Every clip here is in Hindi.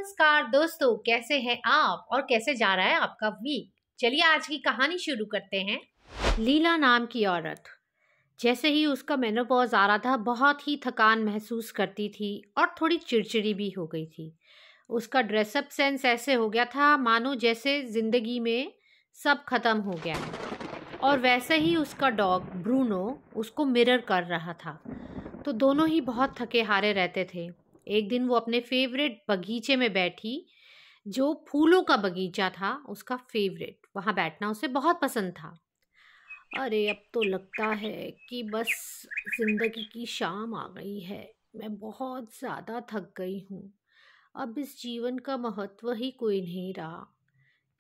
नमस्कार दोस्तों, कैसे हैं आप और कैसे जा रहा है आपका वीक। चलिए आज की कहानी शुरू करते हैं। लीला नाम की औरत जैसे ही उसका मेनोपॉज आ रहा था बहुत ही थकान महसूस करती थी और थोड़ी चिड़चिड़ी भी हो गई थी। उसका ड्रेसअप सेंस ऐसे हो गया था मानो जैसे जिंदगी में सब खत्म हो गया है। और वैसे ही उसका डॉग ब्रूनो उसको मिरर कर रहा था। तो दोनों ही बहुत थके हारे रहते थे। एक दिन वो अपने फेवरेट बगीचे में बैठी, जो फूलों का बगीचा था उसका फेवरेट। वहाँ बैठना उसे बहुत पसंद था। अरे अब तो लगता है कि बस जिंदगी की शाम आ गई है। मैं बहुत ज़्यादा थक गई हूँ। अब इस जीवन का महत्व ही कोई नहीं रहा।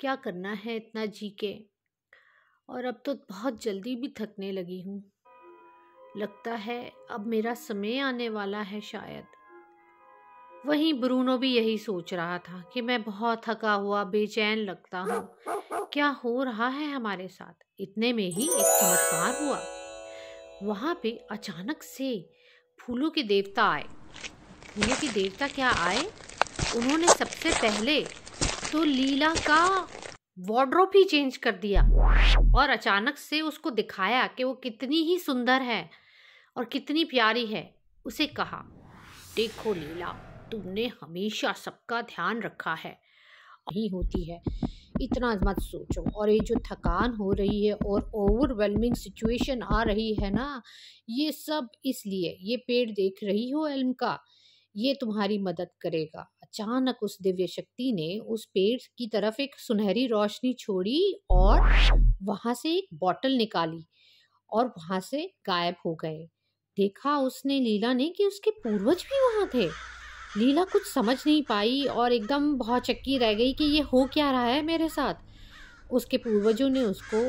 क्या करना है इतना जी के। और अब तो बहुत जल्दी भी थकने लगी हूँ। लगता है अब मेरा समय आने वाला है शायद। वहीं ब्रूनो भी यही सोच रहा था कि मैं बहुत थका हुआ बेचैन लगता हूँ। क्या हो रहा है हमारे साथ। इतने में ही एक चमत्कार हुआ। वहां पे अचानक से फूलों के देवता आए। फूलों के देवता क्या आए, उन्होंने सबसे पहले तो लीला का वार्डरोब ही चेंज कर दिया और अचानक से उसको दिखाया कि वो कितनी ही सुंदर है और कितनी प्यारी है। उसे कहा, देखो लीला, तुमने हमेशा सबका ध्यान रखा है। नहीं होती है, इतना मत सोचो। और ये जो थकान हो रही है और ओवरवेलमिंग सिचुएशन आ रही है ना, ये सब इसलिए। ये पेड़ देख रही हो एल्म का, ये तुम्हारी मदद करेगा। अचानक उस दिव्य शक्ति ने उस पेड़ की तरफ एक सुनहरी रोशनी छोड़ी और वहां से एक बॉटल निकाली और वहां से गायब हो गए। देखा उसने लीला ने कि उसके पूर्वज भी वहां थे। लीला कुछ समझ नहीं पाई और एकदम बहुत चक्की रह गई कि ये हो क्या रहा है मेरे साथ। उसके पूर्वजों ने उसको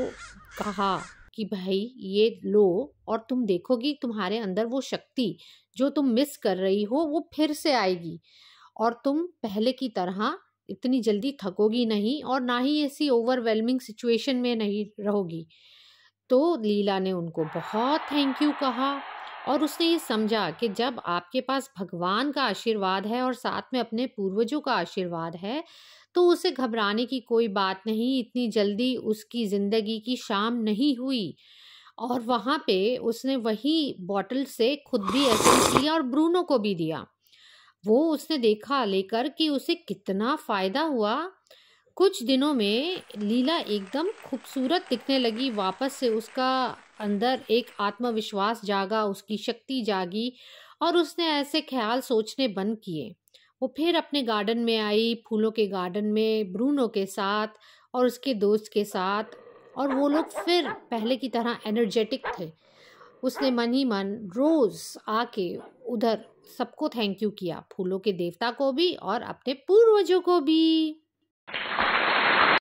कहा कि भाई ये लो और तुम देखोगी तुम्हारे अंदर वो शक्ति जो तुम मिस कर रही हो वो फिर से आएगी और तुम पहले की तरह इतनी जल्दी थकोगी नहीं और ना ही ऐसी ओवरवेलमिंग सिचुएशन में नहीं रहोगी। तो लीला ने उनको बहुत थैंक यू कहा और उसने ये समझा कि जब आपके पास भगवान का आशीर्वाद है और साथ में अपने पूर्वजों का आशीर्वाद है तो उसे घबराने की कोई बात नहीं। इतनी जल्दी उसकी जिंदगी की शाम नहीं हुई। और वहां पे उसने वही बॉटल से खुद भी एसेंस लिया और ब्रूनो को भी दिया। वो उसने देखा लेकर कि उसे कितना फायदा हुआ। कुछ दिनों में लीला एकदम खूबसूरत दिखने लगी। वापस से उसका अंदर एक आत्मविश्वास जागा, उसकी शक्ति जागी और उसने ऐसे ख्याल सोचने बंद किए। वो फिर अपने गार्डन में आई, फूलों के गार्डन में ब्रूनो के साथ और उसके दोस्त के साथ। और वो लोग फिर पहले की तरह एनर्जेटिक थे। उसने मन ही मन रोज आके उधर सबको थैंक यू किया, फूलों के देवता को भी और अपने पूर्वजों को भी।